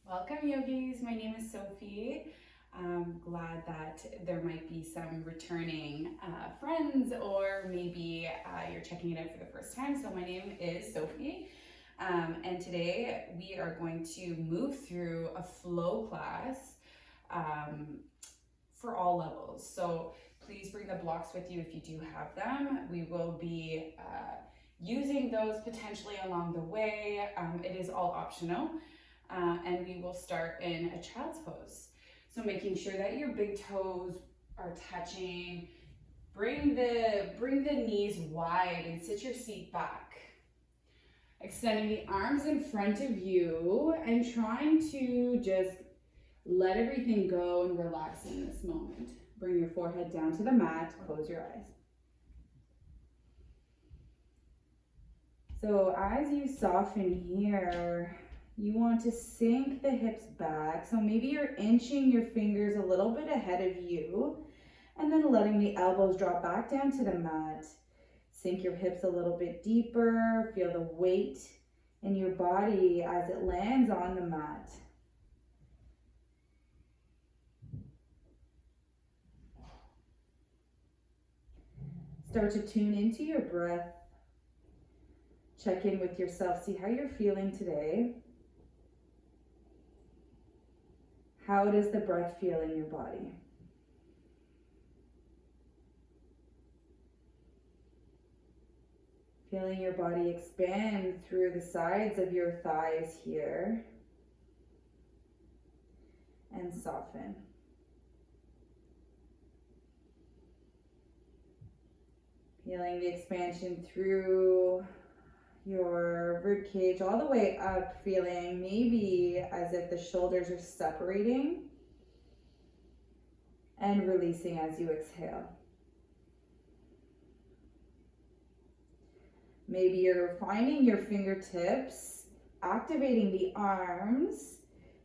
Welcome, yogis. My name is Sophie. I'm glad that there might be some returning friends, or maybe you're checking it out for the first time. So my name is Sophie, and today we are going to move through a flow class for all levels. So please bring the blocks with you if you do have them. We will be using those potentially along the way. It is all optional. And we will start in a child's pose. So making sure that your big toes are touching. Bring the knees wide and sit your seat back. Extending the arms in front of you and trying to just let everything go and relax in this moment. Bring your forehead down to the mat, close your eyes. So as you soften here, you want to sink the hips back. So maybe you're inching your fingers a little bit ahead of you and then letting the elbows drop back down to the mat. Sink your hips a little bit deeper. Feel the weight in your body as it lands on the mat. Start to tune into your breath. Check in with yourself. See how you're feeling today. How does the breath feel in your body? Feeling your body expand through the sides of your thighs here. And soften. Feeling the expansion through your rib cage all the way up, feeling maybe as if the shoulders are separating and releasing as you exhale. Maybe you're finding your fingertips, activating the arms,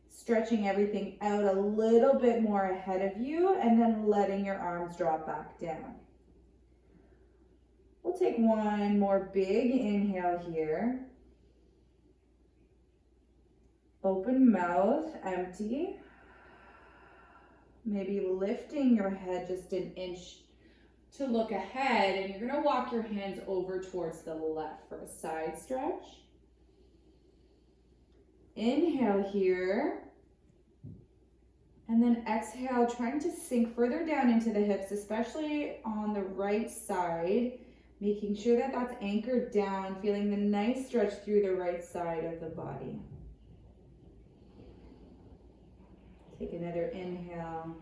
stretching everything out a little bit more ahead of you, and then letting your arms drop back down. We'll take one more big inhale here. Open mouth, empty. Maybe lifting your head just an inch to look ahead, and you're going to walk your hands over towards the left for a side stretch. Inhale here. And then exhale, trying to sink further down into the hips, especially on the right side. Making sure that that's anchored down, feeling the nice stretch through the right side of the body. Take another inhale.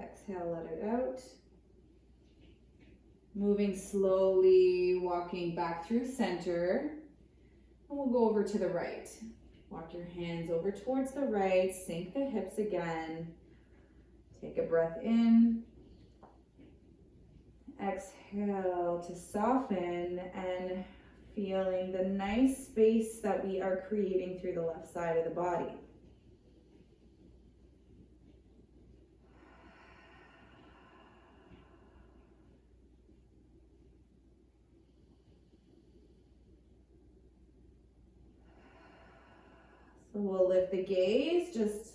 Exhale, let it out. Moving slowly, walking back through center. And we'll go over to the right. Walk your hands over towards the right, sink the hips again. Take a breath in. Exhale to soften and feeling the nice space that we are creating through the left side of the body. So we'll lift the gaze just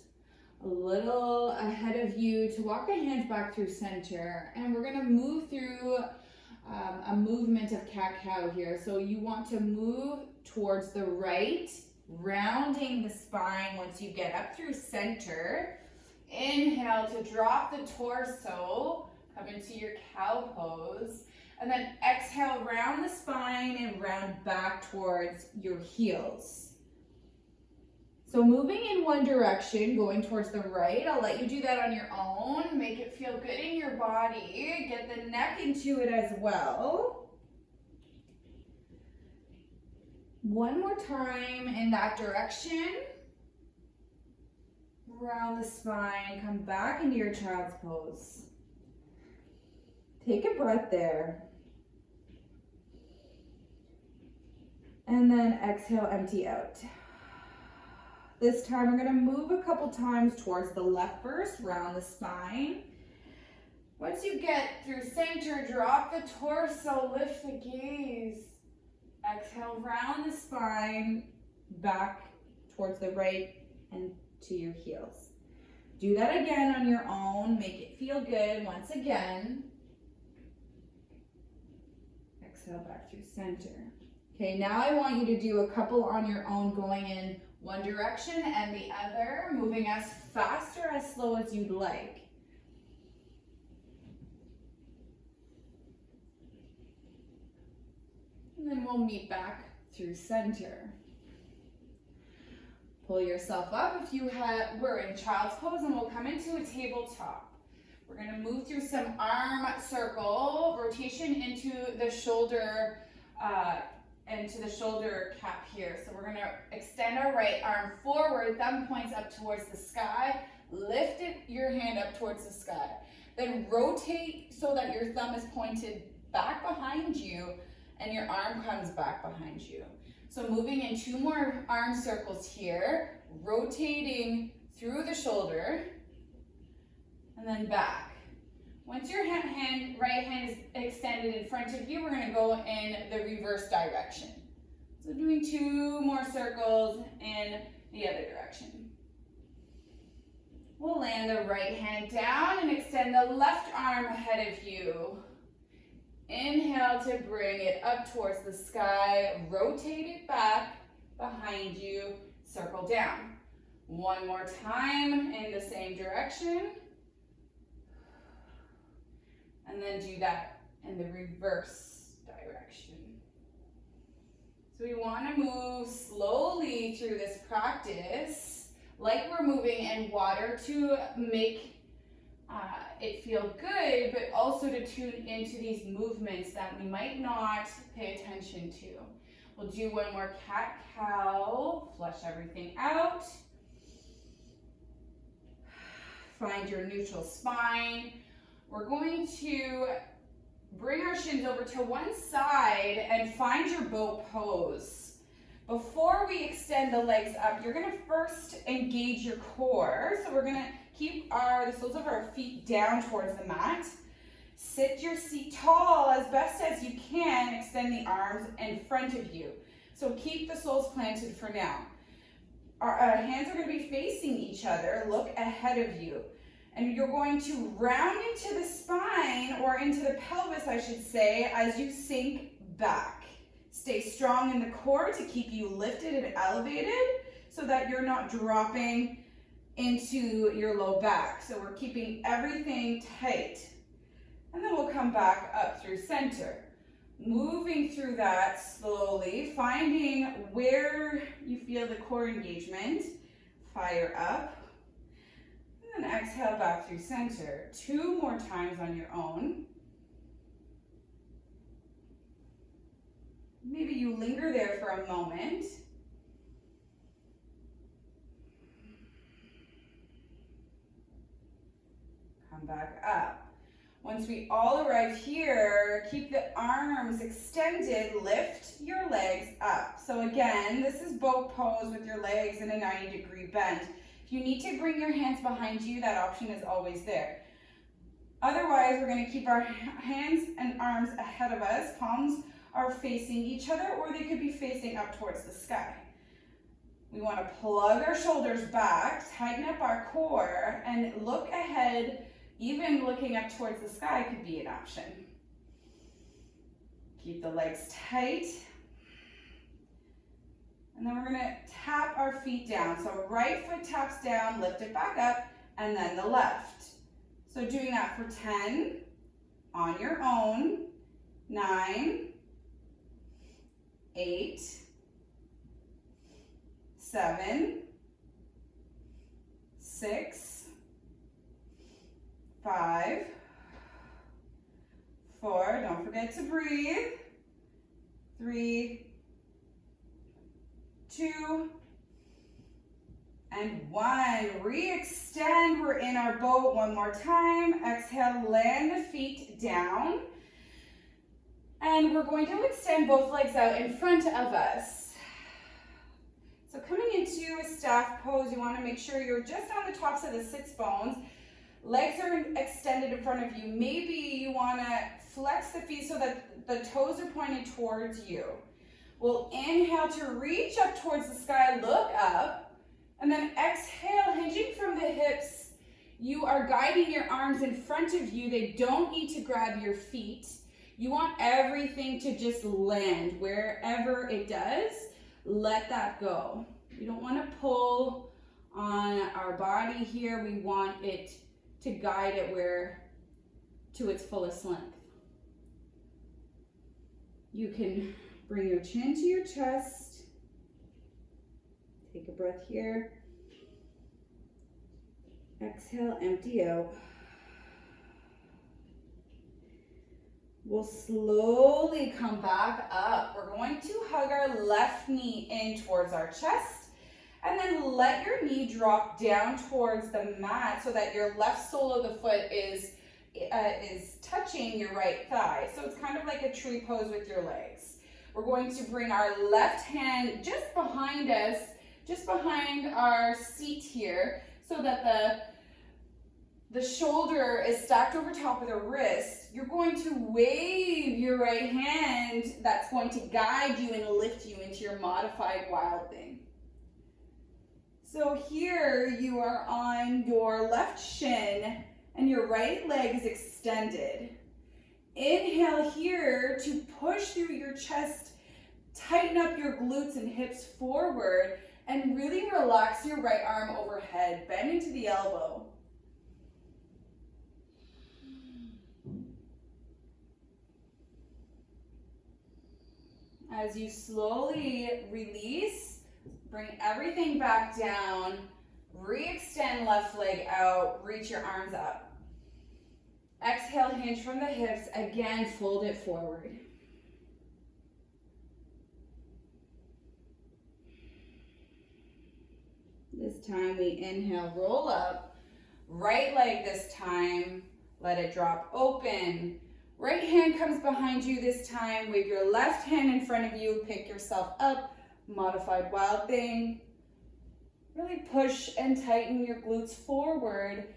a little ahead of you to walk the hands back through center, and we're going to move through a movement of cat-cow here. So you want to move towards the right, rounding the spine once you get up through center. Inhale to drop the torso, come into your cow pose, and then exhale, round the spine and round back towards your heels. So moving in one direction, going towards the right. I'll let you do that on your own. Make it feel good in your body. Get the neck into it as well. One more time in that direction. Round the spine, come back into your child's pose. Take a breath there. And then exhale, empty out. This time we're going to move a couple times towards the left first, round the spine. Once you get through center, drop the torso, lift the gaze. Exhale, round the spine, back towards the right and to your heels. Do that again on your own. Make it feel good once again. Exhale back through center. Okay, now I want you to do a couple on your own, going in one direction and the other, moving as fast or as slow as you'd like. And then we'll meet back through center. Pull yourself up if you were in child's pose, and we'll come into a tabletop. We're going to move through some arm circle rotation into the shoulder cap here. So we're going to extend our right arm forward, thumb points up towards the sky, lift your hand up towards the sky. Then rotate so that your thumb is pointed back behind you and your arm comes back behind you. So moving in 2 more arm circles here, rotating through the shoulder and then back. Once your right hand is extended in front of you, we're going to go in the reverse direction. So doing 2 more circles in the other direction. We'll land the right hand down and extend the left arm ahead of you. Inhale to bring it up towards the sky, rotate it back behind you, circle down. 1 more time in the same direction. And then do that in the reverse direction. So we want to move slowly through this practice, like we're moving in water, to make it feel good, but also to tune into these movements that we might not pay attention to. We'll do 1 more cat-cow, flush everything out. Find your neutral spine. We're going to bring our shins over to one side and find your boat pose. Before we extend the legs up, you're going to first engage your core. So we're going to keep the soles of our feet down towards the mat. Sit your seat tall as best as you can. Extend the arms in front of you. So keep the soles planted for now. Our hands are going to be facing each other. Look ahead of you. And you're going to round into the spine, or into the pelvis, I should say, as you sink back. Stay strong in the core to keep you lifted and elevated so that you're not dropping into your low back. So we're keeping everything tight. And then we'll come back up through center. Moving through that slowly, finding where you feel the core engagement. Fire up. And then exhale back through center. 2 more times on your own. Maybe you linger there for a moment. Come back up. Once we all arrive here, keep the arms extended, lift your legs up. So again, this is boat pose with your legs in a 90-degree bend. If you need to bring your hands behind you, that option is always there. Otherwise, we're going to keep our hands and arms ahead of us. Palms are facing each other, or they could be facing up towards the sky. We want to plug our shoulders back, tighten up our core, and look ahead. Even looking up towards the sky could be an option. Keep the legs tight. And then we're going to tap our feet down. So right foot taps down, lift it back up, and then the left. So doing that for 10 on your own. 9, 8, 7, 6, 5, 4, don't forget to breathe. 3, 2, and 1. Re-extend. We're in our boat. 1 more time. Exhale, land the feet down. And we're going to extend both legs out in front of us. So coming into a staff pose, you want to make sure you're just on the tops of the sits bones. Legs are extended in front of you. Maybe you want to flex the feet so that the toes are pointed towards you. We'll inhale to reach up towards the sky, look up, and then exhale, hinging from the hips. You are guiding your arms in front of you. They don't need to grab your feet. You want everything to just land. Wherever it does, let that go. We don't want to pull on our body here. We want it to guide it to its fullest length. You can bring your chin to your chest. Take a breath here. Exhale, empty out. We'll slowly come back up. We're going to hug our left knee in towards our chest, and then let your knee drop down towards the mat so that your left sole of the foot is touching your right thigh. So it's kind of like a tree pose with your legs. We're going to bring our left hand just behind us, just behind our seat here, so that the shoulder is stacked over top of the wrist. You're going to wave your right hand. That's going to guide you and lift you into your modified wild thing. So here you are on your left shin and your right leg is extended. Inhale here to push through your chest, tighten up your glutes and hips forward, and really relax your right arm overhead. Bend into the elbow. As you slowly release, bring everything back down, re-extend left leg out, reach your arms up. Exhale, hinge from the hips, again, fold it forward. This time we inhale, roll up, right leg this time, let it drop open. Right hand comes behind you this time, wave your left hand in front of you, pick yourself up, modified wild thing. Really push and tighten your glutes forward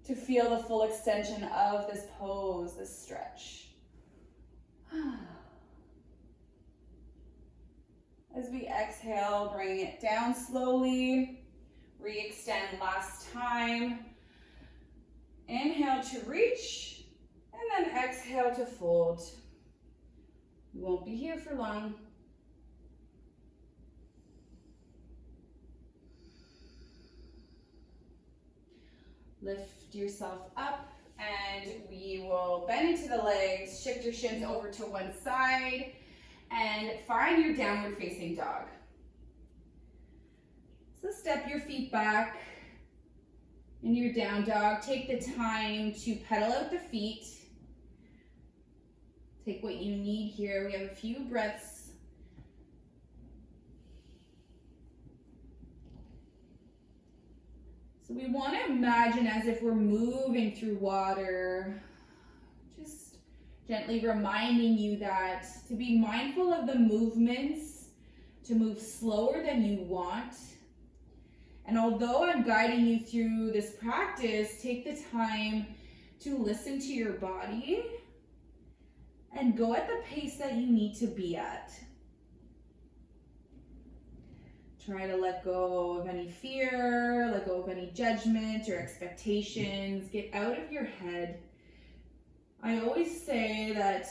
to feel the full extension of this pose, this stretch. As we exhale, bring it down slowly, re-extend last time. Inhale to reach. And then exhale to fold. You won't be here for long. Lift yourself up and we will bend into the legs, shift your shins over to one side and find your downward facing dog. So step your feet back in your down dog. Take the time to pedal out the feet. Take what you need here. We have a few breaths. So we want to imagine as if we're moving through water, just gently reminding you that to be mindful of the movements, to move slower than you want. And although I'm guiding you through this practice, take the time to listen to your body and go at the pace that you need to be at. Try to let go of any fear, let go of any judgment or expectations. Get out of your head. I always say that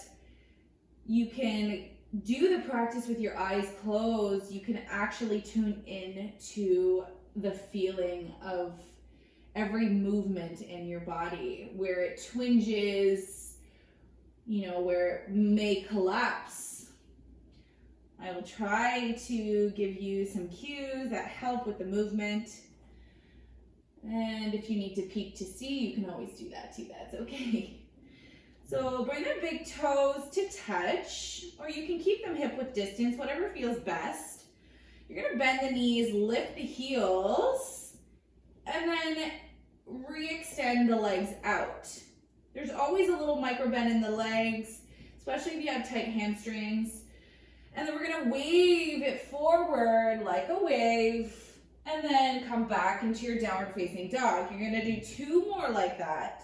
you can do the practice with your eyes closed. You can actually tune in to the feeling of every movement in your body, where it twinges, where it may collapse. I will try to give you some cues that help with the movement. And if you need to peek to see, you can always do that too. That's okay. So bring the big toes to touch, or you can keep them hip width distance, whatever feels best. You're going to bend the knees, lift the heels, and then re-extend the legs out. There's always a little micro bend in the legs, especially if you have tight hamstrings. And then we're going to wave it forward like a wave, and then come back into your downward facing dog. You're going to do 2 more like that.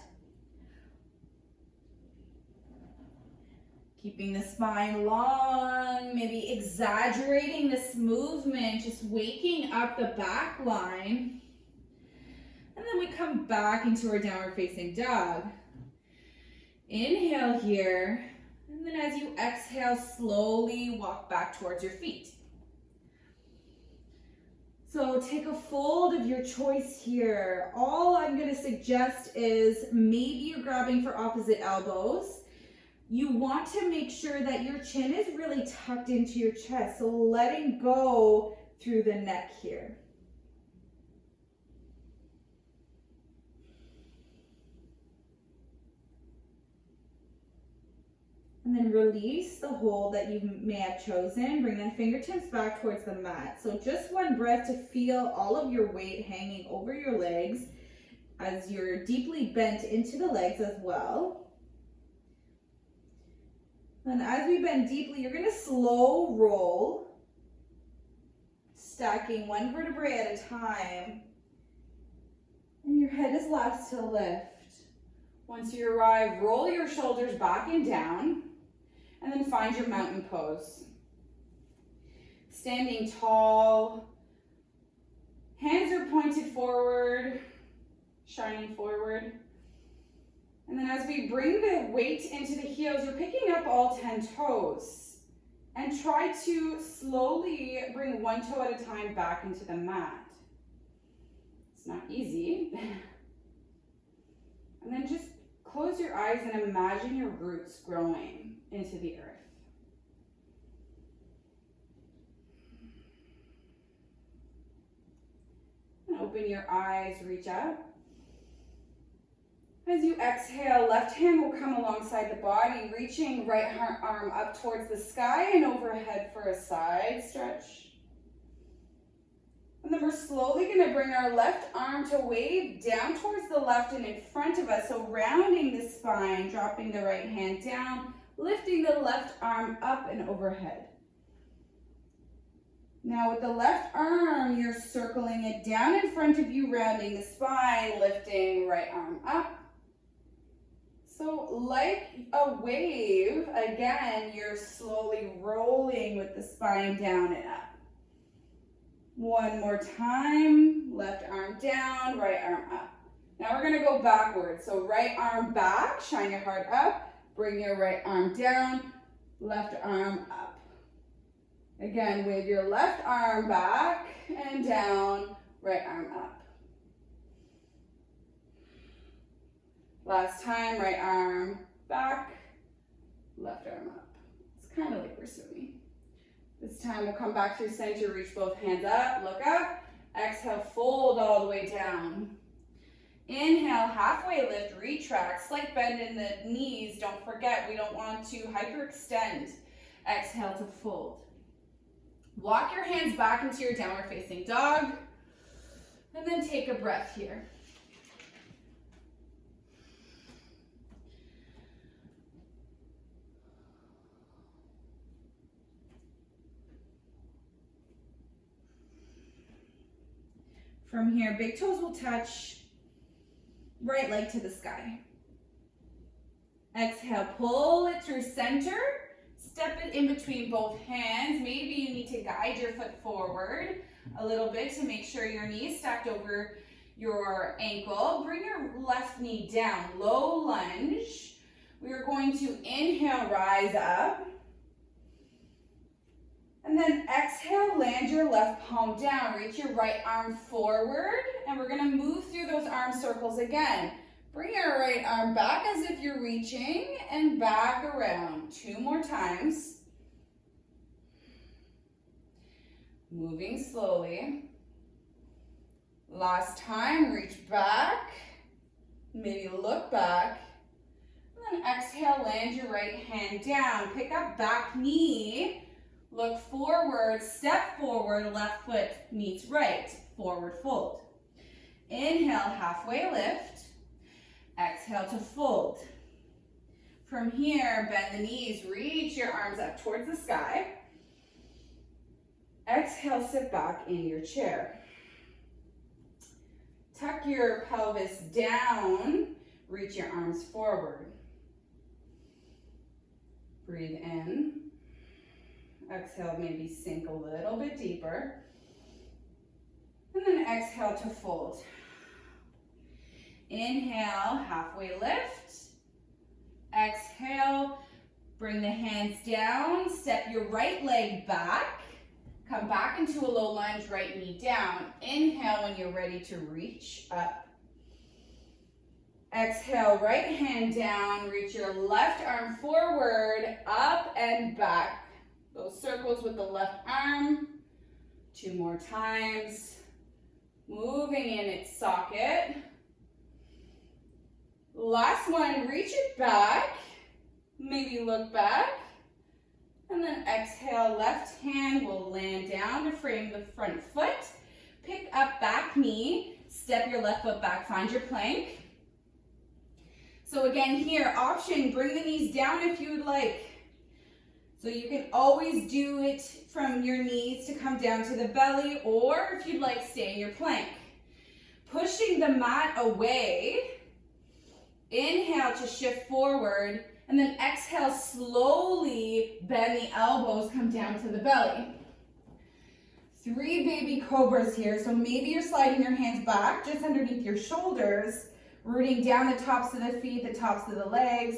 Keeping the spine long, maybe exaggerating this movement, just waking up the back line. And then we come back into our downward facing dog. Inhale here, and then as you exhale, slowly walk back towards your feet. So take a fold of your choice here. All I'm going to suggest is maybe you're grabbing for opposite elbows. You want to make sure that your chin is really tucked into your chest, so letting go through the neck here. And then release the hold that you may have chosen. Bring the fingertips back towards the mat. So just one breath to feel all of your weight hanging over your legs as you're deeply bent into the legs as well. And as we bend deeply, you're going to slow roll, stacking one vertebrae at a time. And your head is last to lift. Once you arrive, roll your shoulders back and down. And then find your mountain pose. Standing tall, hands are pointed forward, shining forward. And then as we bring the weight into the heels, you're picking up all 10 toes. And try to slowly bring one toe at a time back into the mat. It's not easy. And then just close your eyes and imagine your roots growing into the earth. And open your eyes, reach up. As you exhale, left hand will come alongside the body, reaching right arm up towards the sky and overhead for a side stretch. And then we're slowly going to bring our left arm to wave down towards the left and in front of us. So rounding the spine, dropping the right hand down, lifting the left arm up and overhead. Now with the left arm, you're circling it down in front of you, rounding the spine, lifting right arm up. So like a wave, again, you're slowly rolling with the spine down and up. One more time, left arm down, right arm up. Now we're gonna go backwards. So right arm back, shine your heart up, bring your right arm down, left arm up. Again, wave your left arm back and down, right arm up. Last time, right arm back, left arm up. It's kind of like we're swimming. This time we'll come back through center, reach both hands up, look up. Exhale, fold all the way down. Inhale, halfway lift, retract, slight bend in the knees. Don't forget, we don't want to hyperextend. Exhale to fold. Walk your hands back into your downward facing dog. And then take a breath here. From here, big toes will touch, right leg to the sky. Exhale, pull it through center, step it in between both hands. Maybe you need to guide your foot forward a little bit to make sure your knee is stacked over your ankle. Bring your left knee down, low lunge. We are going to inhale, rise up. And then exhale, land your left palm down. Reach your right arm forward. And we're going to move through those arm circles again. Bring your right arm back as if you're reaching and back around. 2 more times. Moving slowly. Last time, reach back. Maybe look back. And then exhale, land your right hand down. Pick up back knee. Look forward, step forward, left foot meets right, forward fold. Inhale, halfway lift. Exhale to fold. From here, bend the knees, reach your arms up towards the sky. Exhale, sit back in your chair. Tuck your pelvis down, reach your arms forward. Breathe in. Exhale, maybe sink a little bit deeper. And then exhale to fold. Inhale, halfway lift. Exhale, bring the hands down. Step your right leg back. Come back into a low lunge, right knee down. Inhale when you're ready to reach up. Exhale, right hand down. Reach your left arm forward, up and back. Those circles with the left arm. 2 more times. Moving in its socket. Last one, reach it back. Maybe look back. And then exhale, left hand will land down to frame the front foot. Pick up back knee. Step your left foot back, find your plank. So again here, option, bring the knees down if you would like. So you can always do it from your knees to come down to the belly, or if you'd like, stay in your plank. Pushing the mat away. Inhale to shift forward, and then exhale, slowly bend the elbows, come down to the belly. 3 baby cobras here, so maybe you're sliding your hands back just underneath your shoulders, rooting down the tops of the feet, the tops of the legs.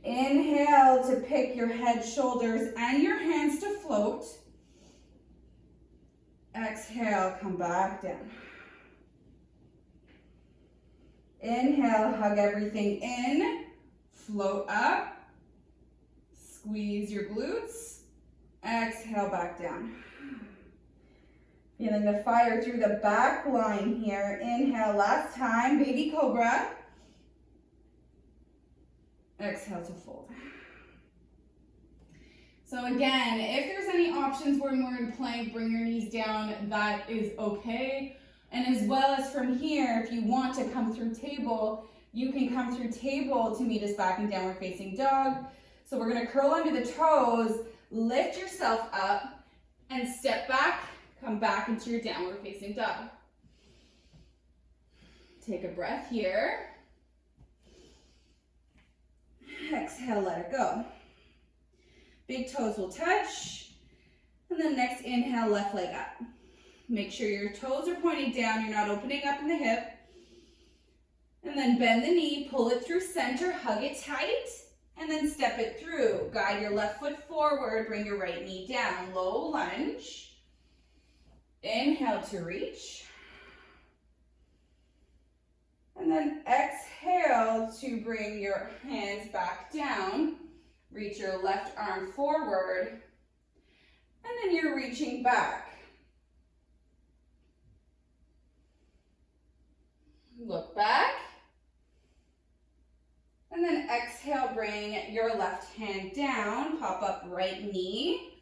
Inhale to pick your head, shoulders, and your hands to float. Exhale, come back down. Inhale, hug everything in, float up, squeeze your glutes, exhale back down. Feeling the fire through the back line here. Inhale, last time, baby cobra. Exhale to fold. So again, if there's any options when we're in plank, bring your knees down, that is okay. And as well as from here, if you want to come through table, you can come through table to meet us back in downward facing dog. So we're gonna curl under the toes, lift yourself up, and step back, come back into your downward facing dog. Take a breath here. Exhale, let it go. Big toes will touch. And then next inhale, left leg up. Make sure your toes are pointing down, you're not opening up in the hip. And then bend the knee, pull it through center, hug it tight, and then step it through. Guide your left foot forward, bring your right knee down, low lunge. Inhale to reach. And then exhale to bring your hands back down. Reach your left arm forward. And then you're reaching back. Look back. And then exhale, bring your left hand down. Pop up right knee.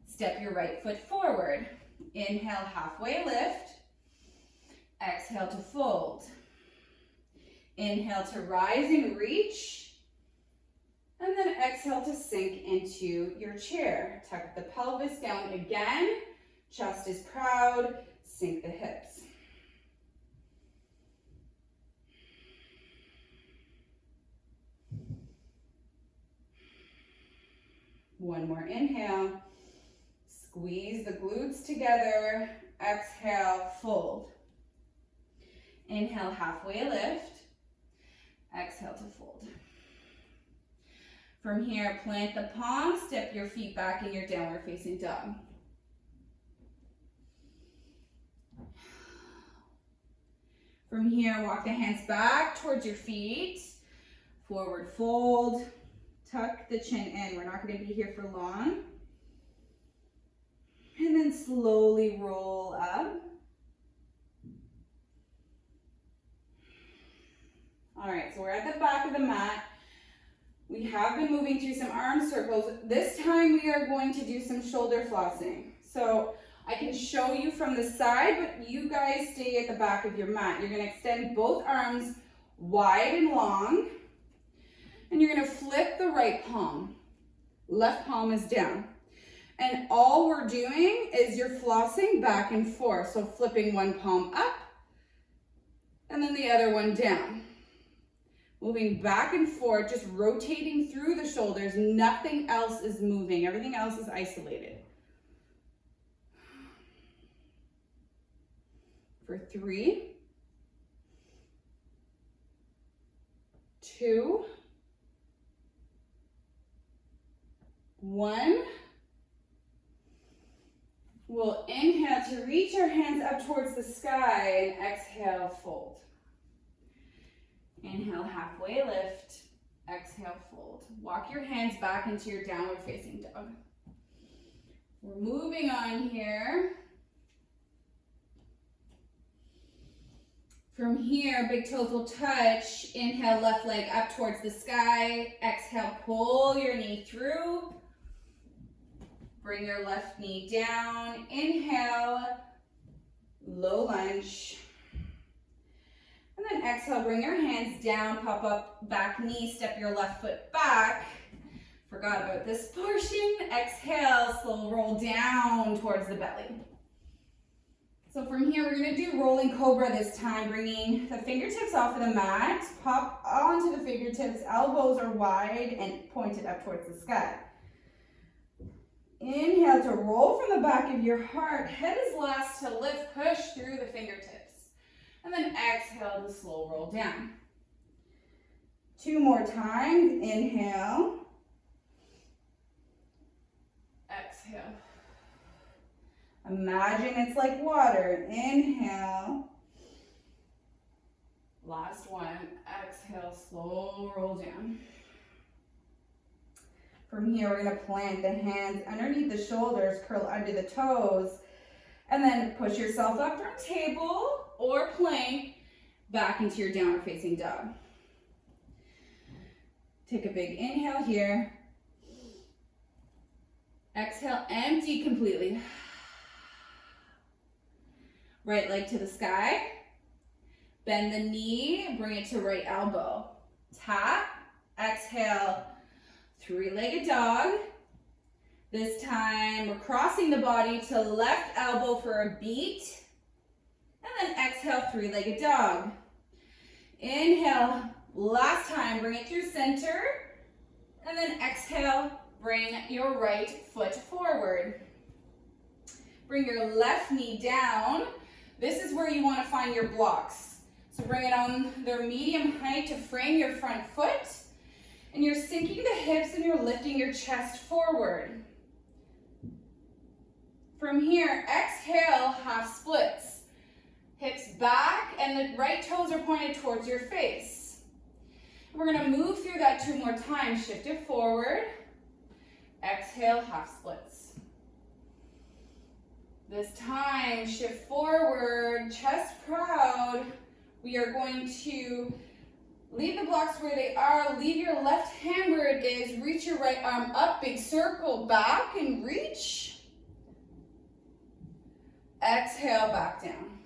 Step your right foot forward. Inhale, halfway lift. Exhale to fold. Inhale to rise and reach. And then exhale to sink into your chair. Tuck the pelvis down again. Chest is proud. Sink the hips. One more inhale. Squeeze the glutes together. Exhale, fold. Inhale, halfway lift. Exhale to fold. From here, plant the palms, step your feet back in your downward facing dog. From here, walk the hands back towards your feet. Forward fold. Tuck the chin in. We're not going to be here for long. And then slowly roll up. All right, so we're at the back of the mat. We have been moving through some arm circles. This time we are going to do some shoulder flossing. So I can show you from the side, but you guys stay at the back of your mat. You're going to extend both arms wide and long. And you're going to flip the right palm. Left palm is down. And all we're doing is you're flossing back and forth. So flipping one palm up and then the other one down. Moving back and forth, just rotating through the shoulders. Nothing else is moving. Everything else is isolated. For 3, 2, 1. We'll inhale to reach our hands up towards the sky and exhale, fold. Inhale, halfway lift. Exhale, fold. Walk your hands back into your downward facing dog. We're moving on here. From here, big toes will touch. Inhale, left leg up towards the sky. Exhale, pull your knee through. Bring your left knee down. Inhale, low lunge. And then exhale, bring your hands down, pop up, back knee, step your left foot back. Forgot about this portion. Exhale, slow roll down towards the belly. So from here, we're gonna do rolling cobra this time, bringing the fingertips off of the mat, pop onto the fingertips, elbows are wide and pointed up towards the sky. Inhale to roll from the back of your heart, head is last to lift, push through the fingertips. And then exhale to slow roll down. 2 more times, inhale. Exhale. Imagine it's like water. Inhale. Last one. Exhale, slow roll down. From here, we're going to plant the hands underneath the shoulders, curl under the toes, and then push yourself up from table or plank back into your downward facing dog. Take a big inhale here. Exhale, empty completely. Right leg to the sky. Bend the knee, bring it to right elbow. Tap, exhale, 3-legged dog. This time we're crossing the body to left elbow for a beat. And then exhale, 3-legged dog. Inhale, last time, bring it through center. And then exhale, bring your right foot forward. Bring your left knee down. This is where you want to find your blocks. So bring it on their medium height to frame your front foot. And you're sinking the hips and you're lifting your chest forward. From here, exhale, half splits. Hips back and the right toes are pointed towards your face. We're going to move through that 2 more times. Shift it forward. Exhale, half splits. This time, shift forward, chest proud. We are going to leave the blocks where they are. Leave your left hand where it is. Reach your right arm up, big circle back and reach. Exhale, back down.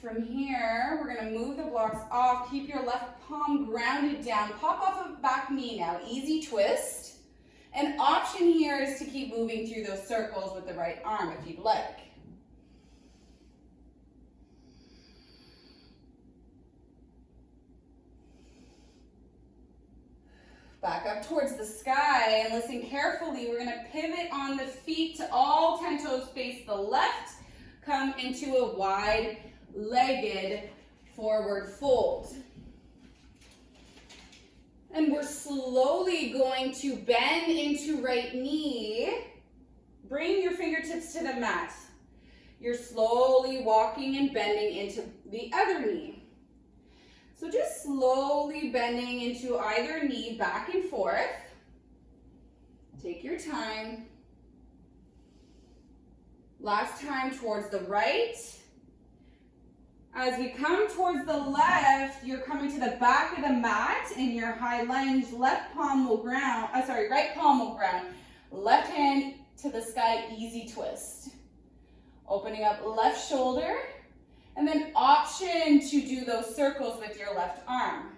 From here, we're going to move the blocks off. Keep your left palm grounded down. Pop off of back knee now. Easy twist. An option here is to keep moving through those circles with the right arm if you'd like. Back up towards the sky and listen carefully. We're going to pivot on the feet to all 10 toes face the left. Come into a wide-legged forward fold. And we're slowly going to bend into right knee. Bring your fingertips to the mat. You're slowly walking and bending into the other knee. So just slowly bending into either knee back and forth. Take your time. Last time towards the right. As we come towards the left, you're coming to the back of the mat in your high lunge. Right palm will ground. Left hand to the sky, easy twist. Opening up left shoulder. And then option to do those circles with your left arm.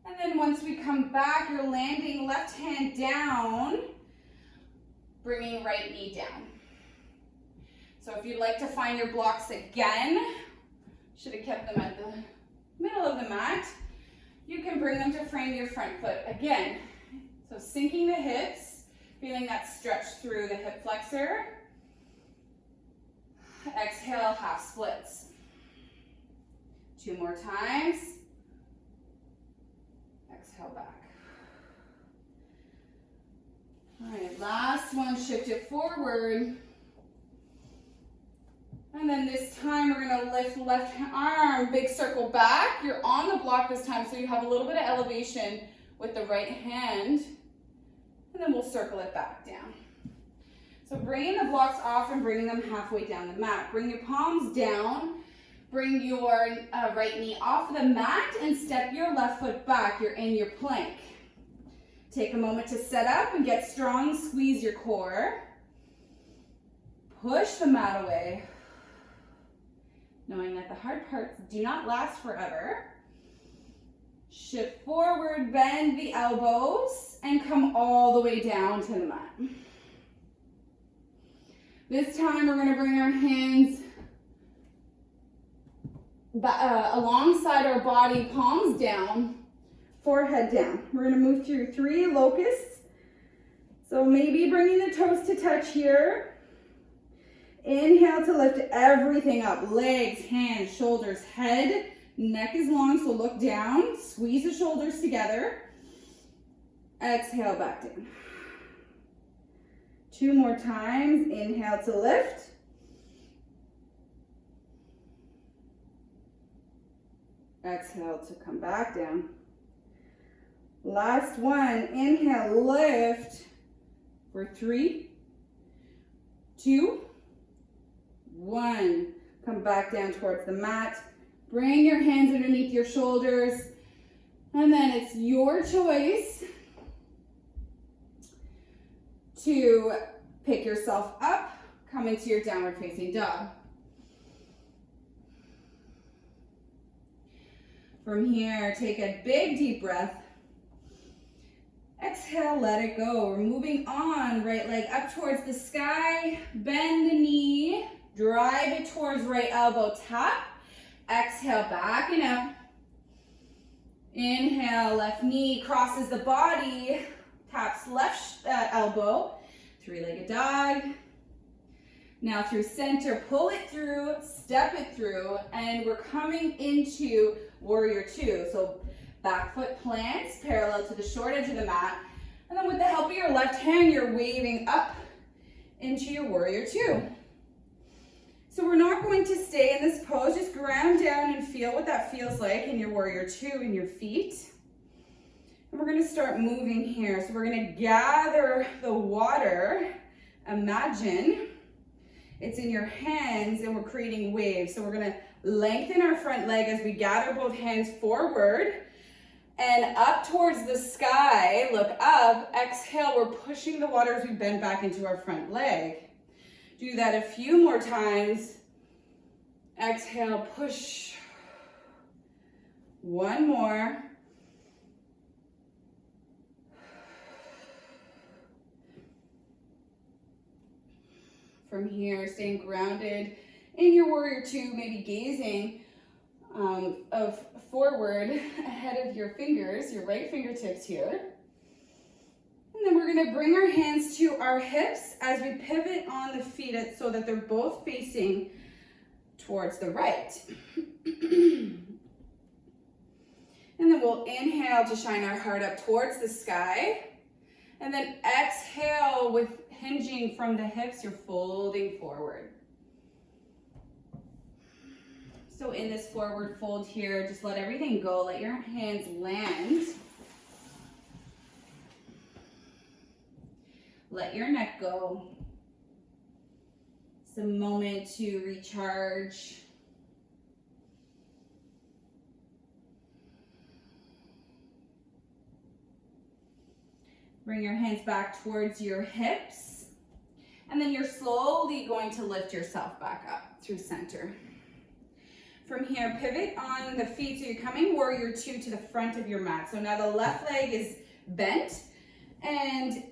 And And then once we come back, you're landing left hand down, bringing right knee down. So if you'd like to find your blocks again, should have kept them at the middle of the mat, you can bring them to frame your front foot again. So sinking the hips, feeling that stretch through the hip flexor. Exhale, half splits. 2 more times. Exhale back. All right, last one, shift it forward. And then this time we're gonna lift left arm, big circle back. You're on the block this time, so you have a little bit of elevation with the right hand. And then we'll circle it back down. So bringing the blocks off and bringing them halfway down the mat. Bring your palms down. Bring your right knee off the mat and step your left foot back. You're in your plank. Take a moment to set up and get strong. Squeeze your core. Push the mat away. Knowing that the hard parts do not last forever. Shift forward, bend the elbows, and come all the way down to the mat. This time we're going to bring our hands alongside our body, palms down, forehead down. We're going to move through 3 locusts. So maybe bringing the toes to touch here. Inhale to lift everything up. Legs, hands, shoulders, head. Neck is long, so look down. Squeeze the shoulders together. Exhale, back down. 2 more times. Inhale to lift. Exhale to come back down. Last one. Inhale, lift for 3, 2, 1. Come back down towards the mat. Bring your hands underneath your shoulders. And then it's your choice to pick yourself up, come into your downward facing dog. From here, take a big deep breath. Exhale, let it go. We're moving on, right leg up towards the sky. Bend the knee, drive it towards right elbow, tap. Exhale, back and up. Inhale, left knee crosses the body, taps left elbow, 3-legged dog. Now through center, pull it through, step it through, and we're coming into warrior 2. So back foot plants parallel to the short edge of the mat. And then with the help of your left hand, you're waving up into your warrior 2. So we're not going to stay in this pose, just ground down and feel what that feels like in your warrior 2 in your feet. And we're gonna start moving here. So we're gonna gather the water, imagine it's in your hands and we're creating waves. So we're gonna lengthen our front leg as we gather both hands forward and up towards the sky, look up, exhale, we're pushing the water as we bend back into our front leg. Do that a few more times. Exhale, push. 1 more. From here, staying grounded in your warrior 2, maybe gazing forward ahead of your fingers, your right fingertips here. And then we're gonna bring our hands to our hips as we pivot on the feet so that they're both facing towards the right. And then we'll inhale to shine our heart up towards the sky. And then exhale with hinging from the hips, you're folding forward. So in this forward fold here, just let everything go. Let your hands land. Let your neck go. It's a moment to recharge. Bring your hands back towards your hips. And then you're slowly going to lift yourself back up through center. From here, pivot on the feet, so you're coming warrior two to the front of your mat. So now the left leg is bent, and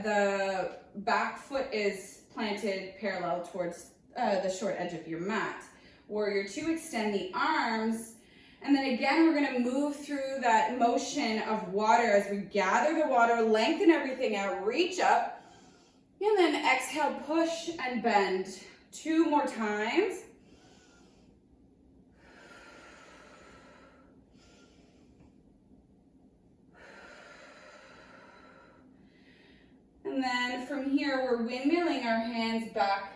the back foot is planted parallel towards the short edge of your mat. Warrior two, extend the arms, and then again, we're gonna move through that motion of water as we gather the water, lengthen everything out, reach up, and then exhale, push and bend. 2 more times. And then from here, we're windmilling our hands back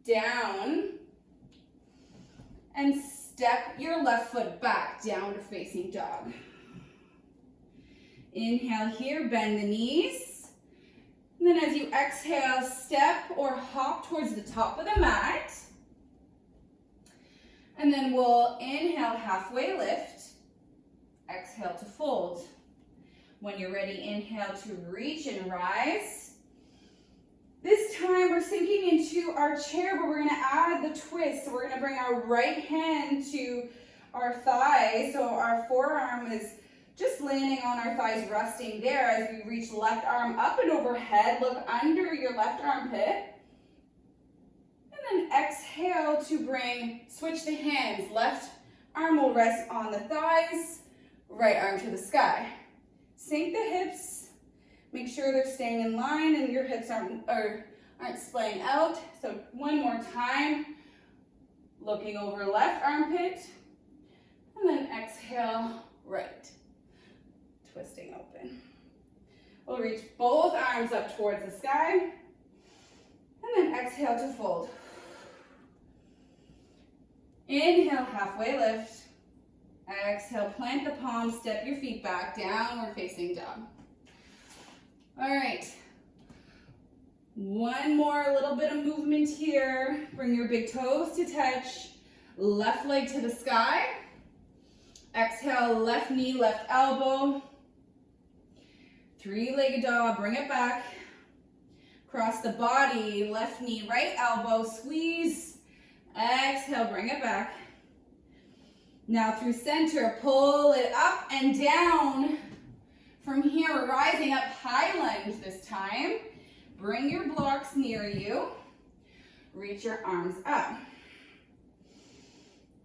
down and step your left foot back down to facing dog. Inhale here, bend the knees. And then as you exhale, step or hop towards the top of the mat. And then we'll inhale, halfway lift. Exhale to fold. When you're ready, inhale to reach and rise. This time we're sinking into our chair, but we're gonna add the twist. So we're gonna bring our right hand to our thigh. So our forearm is just landing on our thighs, resting there as we reach left arm up and overhead. Look under your left armpit. And then exhale to switch the hands. Left arm will rest on the thighs, right arm to the sky. Sink the hips. Make sure they're staying in line and your hips aren't splaying out. So one more time, looking over left armpit, and then exhale, right. Twisting open. We'll reach both arms up towards the sky, and then exhale to fold. Inhale, halfway lift. Exhale, plant the palms, step your feet back, downward facing dog. All right, one more little bit of movement here. Bring your big toes to touch, left leg to the sky. Exhale, left knee, left elbow. 3-legged dog, bring it back. Cross the body, left knee, right elbow, squeeze. Exhale, bring it back. Now through center, pull it up and down. From here, we're rising up, high lunge this time. Bring your blocks near you. Reach your arms up.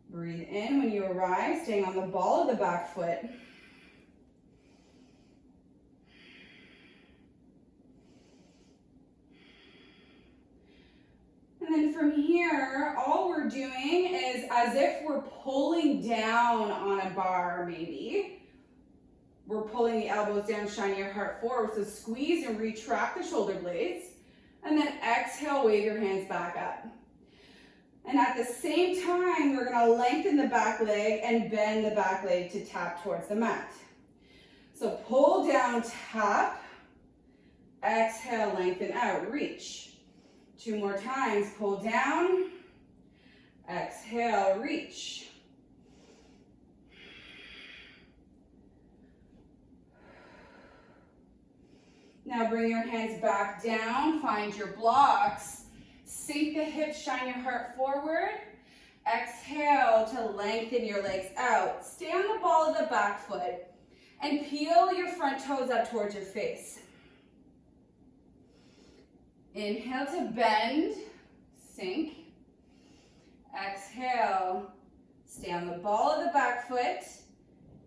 Breathe in when you arrive, staying on the ball of the back foot. And then from here, all we're doing is as if we're pulling down on a bar, maybe. We're pulling the elbows down, shining your heart forward. So squeeze and retract the shoulder blades. And then exhale, wave your hands back up. And at the same time, we're gonna lengthen the back leg and bend the back leg to tap towards the mat. So pull down, tap. Exhale, lengthen out, reach. 2 more times, pull down. Exhale, reach. Now bring your hands back down, find your blocks, sink the hips, shine your heart forward. Exhale to lengthen your legs out. Stay on the ball of the back foot and peel your front toes up towards your face. Inhale to bend, sink. Exhale, stay on the ball of the back foot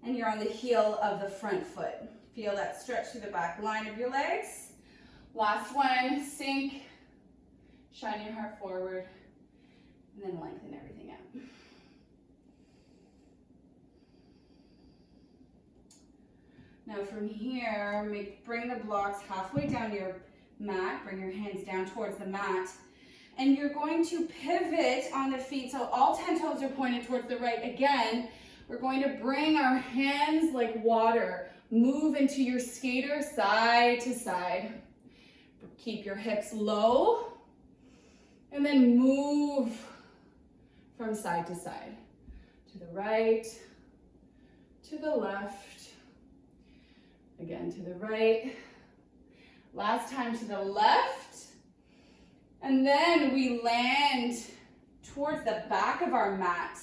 and you're on the heel of the front foot. Feel that stretch through the back line of your legs. Last one, sink, shine your heart forward, and then lengthen everything out. Now from here, bring the blocks halfway down your mat, bring your hands down towards the mat, and you're going to pivot on the feet, so all 10 toes are pointed towards the right. Again, we're going to bring our hands like water. Move into your skater side to side. Keep your hips low. And then move from side to side. To the right, to the left. Again, to the right. Last time to the left. And then we land towards the back of our mat.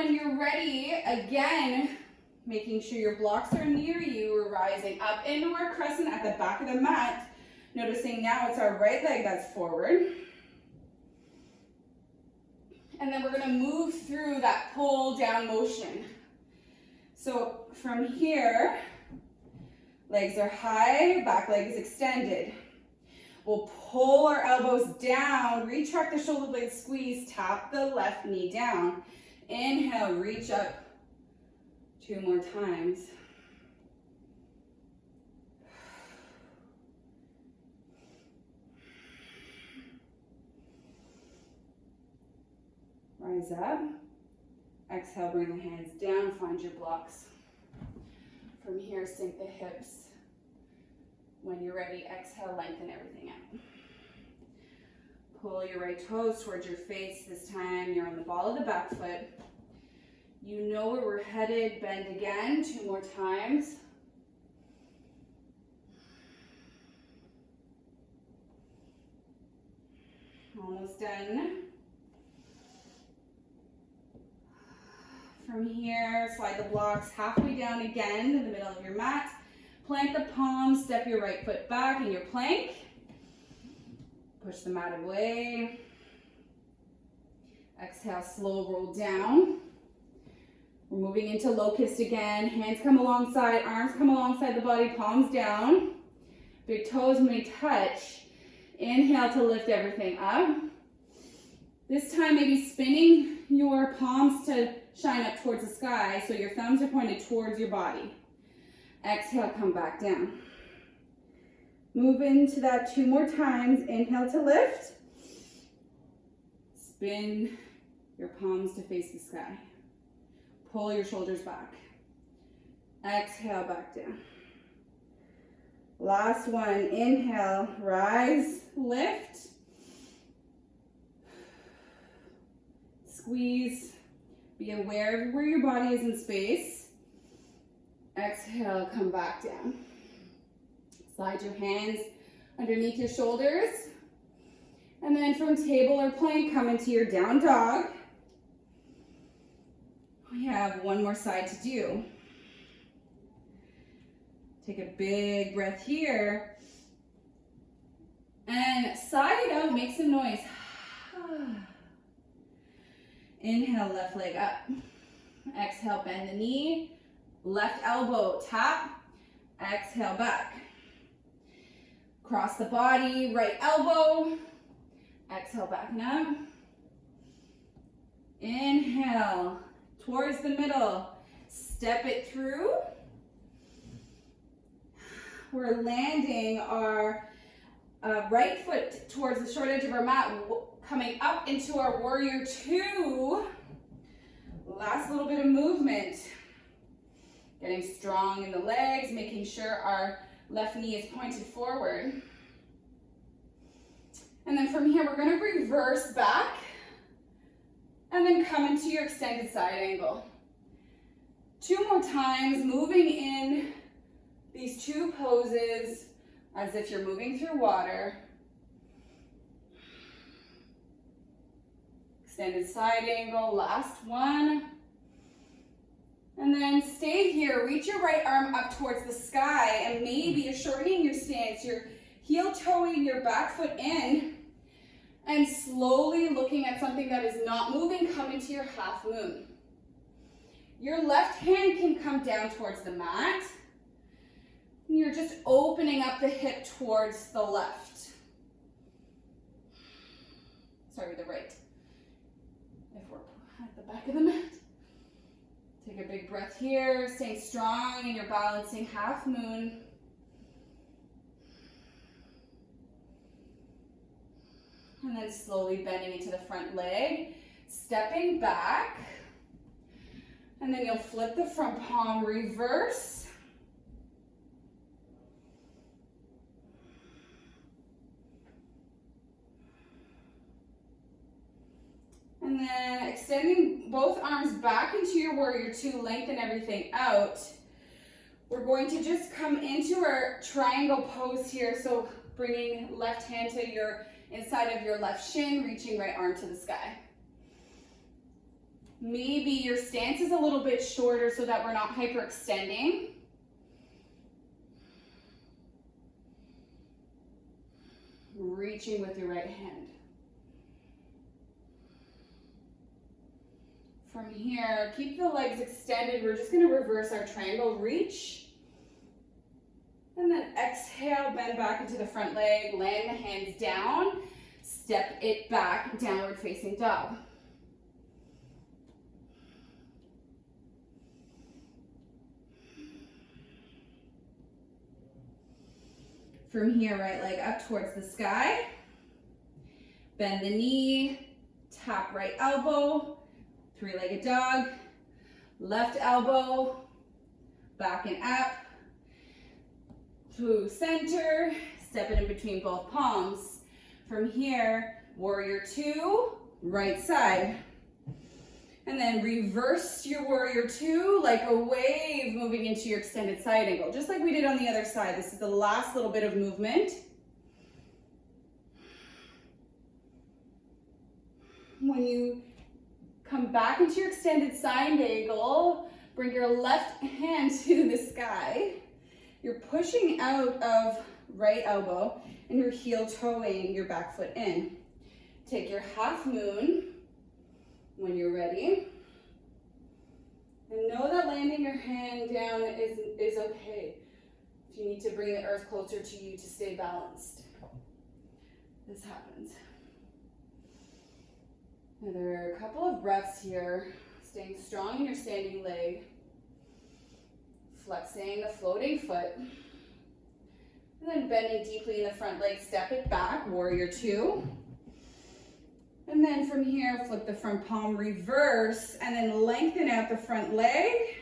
when you're ready, again, making sure your blocks are near you, we're rising up into our crescent at the back of the mat. Noticing now it's our right leg that's forward. And then we're gonna move through that pull down motion. So from here, legs are high, back leg is extended. We'll pull our elbows down, retract the shoulder blades, squeeze, tap the left knee down. Inhale, reach up 2 more times. Rise up. Exhale, bring the hands down, find your blocks. From here, sink the hips. When you're ready, exhale, lengthen everything out. Pull your right toes towards your face. This time, you're on the ball of the back foot. You know where we're headed. Bend again, 2 more times. Almost done. From here, slide the blocks halfway down again to the middle of your mat. Plant the palms, step your right foot back in your plank. Push the mat away. Exhale, slow roll down. We're moving into locust again. Hands come alongside, arms come alongside the body, palms down. Big toes may touch. Inhale to lift everything up. This time, maybe spinning your palms to shine up towards the sky so your thumbs are pointed towards your body. Exhale, come back down. Move into that 2 more times. Inhale to lift. Spin your palms to face the sky. Pull your shoulders back. Exhale, back down. Last one. Inhale, rise, lift. Squeeze. Be aware of where your body is in space. Exhale, come back down. Slide your hands underneath your shoulders. And then from table or plank, come into your down dog. We have 1 more side to do. Take a big breath here. And sigh it out, make some noise. Inhale, left leg up. Exhale, bend the knee. Left elbow, tap. Exhale, back. Cross the body, right elbow. Exhale, back and up. Inhale, towards the middle. Step it through. We're landing our right foot towards the short edge of our mat, coming up into our warrior 2. Last little bit of movement. Getting strong in the legs, making sure our left knee is pointed forward. And then from here, we're going to reverse back and then come into your extended side angle. 2 more times, moving in these 2 poses as if you're moving through water. Extended side angle, last one. And then stay here, reach your right arm up towards the sky, and maybe you're shortening your stance, you're heel toeing your back foot in, and slowly looking at something that is not moving, come into your half moon. Your left hand can come down towards the mat, and you're just opening up the hip towards the left. Sorry, the right. If we're at the back of the mat. Take a big breath here, staying strong in your balancing half moon. And then slowly bending into the front leg, stepping back. And then you'll flip the front palm, reverse. And then extending both arms back into your warrior 2, lengthen everything out. We're going to just come into our triangle pose here. So bringing left hand to your inside of your left shin, reaching right arm to the sky. Maybe your stance is a little bit shorter so that we're not hyperextending. Reaching with your right hand. From here, keep the legs extended. We're just going to reverse our triangle reach. And then exhale, bend back into the front leg, land the hands down, step it back, downward facing dog. From here, right leg up towards the sky. Bend the knee, tap right elbow, three-legged dog, left elbow, back and up, to center, step it in between both palms. From here, warrior two, right side. And then reverse your warrior two like a wave moving into your extended side angle, just like we did on the other side. This is the last little bit of movement. When you come back into your extended side angle, bring your left hand to the sky. You're pushing out of right elbow and you're heel toeing your back foot in. Take your half moon when you're ready. And know that landing your hand down is okay. If you need to bring the earth closer to you to stay balanced, this happens. Now there are a couple of breaths here, staying strong in your standing leg, flexing the floating foot, and then bending deeply in the front leg, step it back, warrior two. And then from here, flip the front palm, reverse, and then lengthen out the front leg.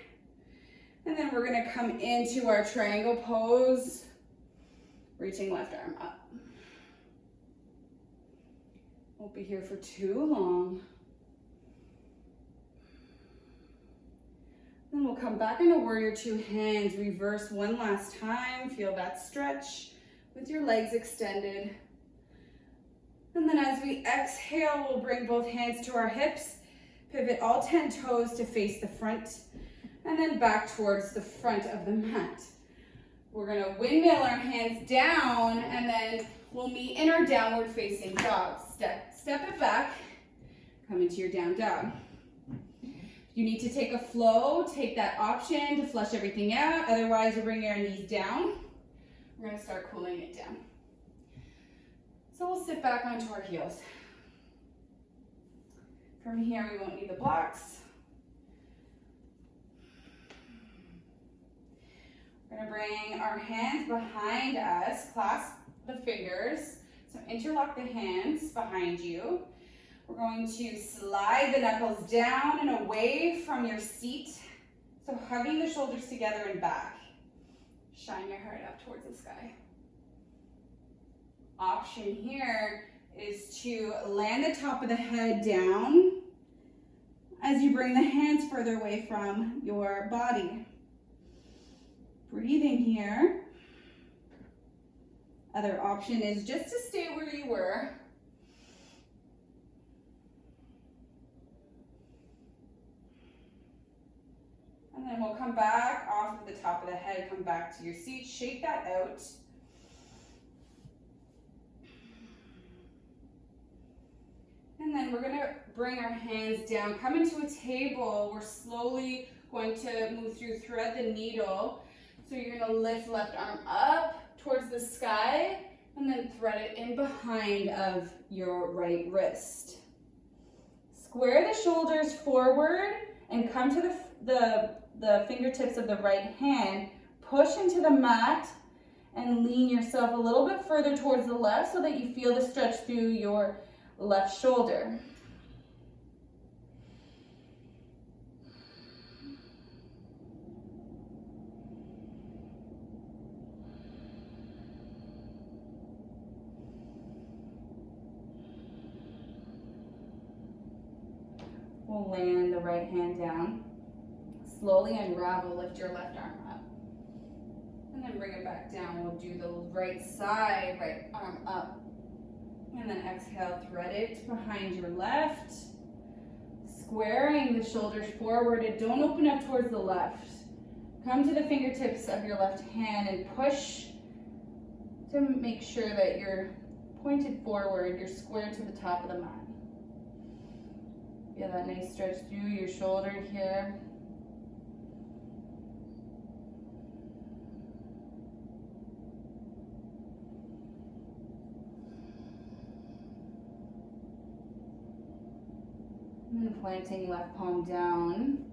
And then we're gonna come into our triangle pose, reaching left arm up. Won't be here for too long. Then we'll come back into warrior two, hands, reverse one last time. Feel that stretch with your legs extended. And then as we exhale, we'll bring both hands to our hips, pivot all 10 toes to face the front, and then back towards the front of the mat. We're gonna windmill our hands down, and then we'll meet in our downward facing dog. Step it back, come into your down dog. If you need to take a flow, take that option to flush everything out. Otherwise, we'll bring our knees down. We're gonna start cooling it down. So we'll sit back onto our heels. From here, we won't need the blocks. We're gonna bring our hands behind us, clasp the fingers. So interlock the hands behind you. We're going to slide the knuckles down and away from your seat. So hugging the shoulders together and back. Shine your heart up towards the sky. Option here is to land the top of the head down as you bring the hands further away from your body. Breathing here. Other option is just to stay where you were. And then we'll come back off of the top of the head, come back to your seat, shake that out. And then we're gonna bring our hands down, come into a table. We're slowly going to move through, thread the needle. So you're gonna lift left arm up towards the sky and then thread it in behind of your right wrist. Square the shoulders forward and come to the fingertips of the right hand. Push into the mat and lean yourself a little bit further towards the left so that you feel the stretch through your left shoulder. We'll land the right hand down. Slowly unravel, lift your left arm up. And then bring it back down. We'll do the right side, right arm up. And then exhale, thread it behind your left. squaring the shoulders forward and don't open up towards the left. Come to the fingertips of your left hand and push to make sure that you're pointed forward, you're square to the top of the mat. Feel that nice stretch through your shoulder here. And then planting left palm down,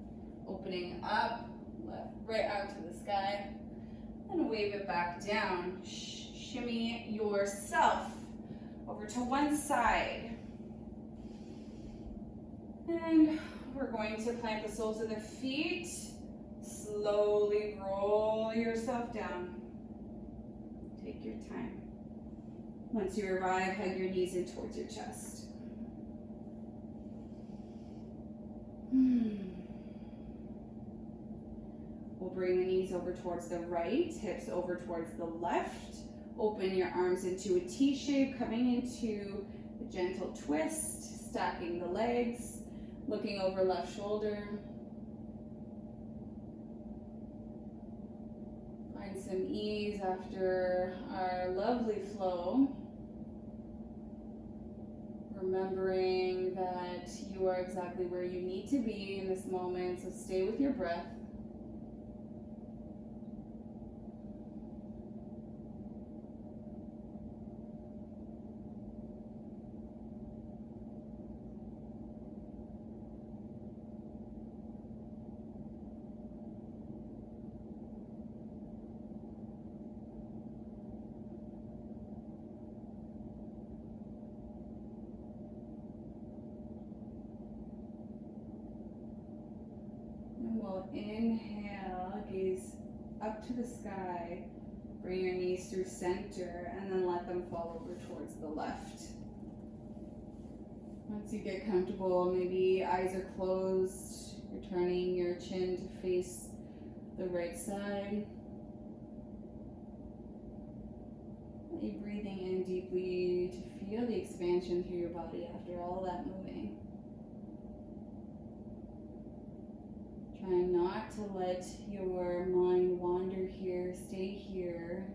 opening up, left, right out to the sky, and wave it back down. Shimmy yourself over to one side. And we're going to plant the soles of the feet. Slowly roll yourself down. Take your time. Once you arrive, hug your knees in towards your chest. We'll bring the knees over towards the right, hips over towards the left. Open your arms into a T shape, coming into a gentle twist, stacking the legs, looking over left shoulder. Find some ease after our lovely flow. Remembering that you are exactly where you need to be in this moment, so stay with your breath. We'll inhale, gaze up to the sky, bring your knees through center, and then let them fall over towards the left. Once you get comfortable, maybe eyes are closed, you're turning your chin to face the right side. You're breathing in deeply to feel the expansion through your body after all that moving. Try not to let your mind wander here. Stay here.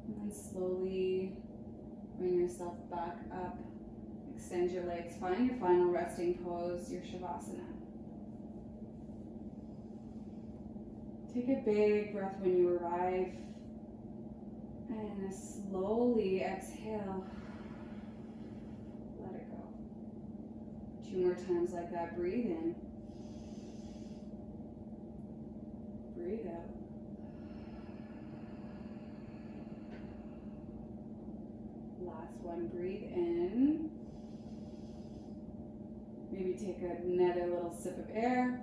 And then slowly bring yourself back up. Extend your legs, find your final resting pose, your Shavasana. Take a big breath when you arrive, and slowly exhale. Let it go. 2 more times like that. Breathe in. Breathe out. Last one, breathe in. Maybe take another little sip of air.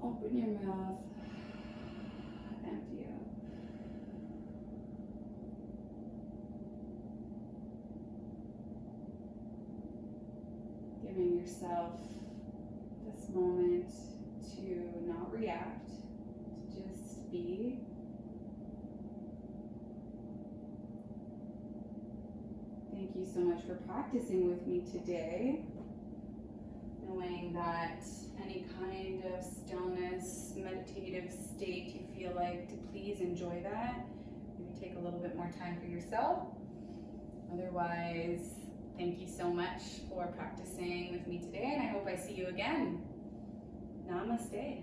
Open your mouth. Empty out. Giving yourself this moment to not react, to just be. Thank you so much for practicing with me today. Knowing that any kind of stillness, meditative state you feel like, to please enjoy that. Maybe take a little bit more time for yourself. Otherwise, thank you so much for practicing with me today, and I hope I see you again. Namaste.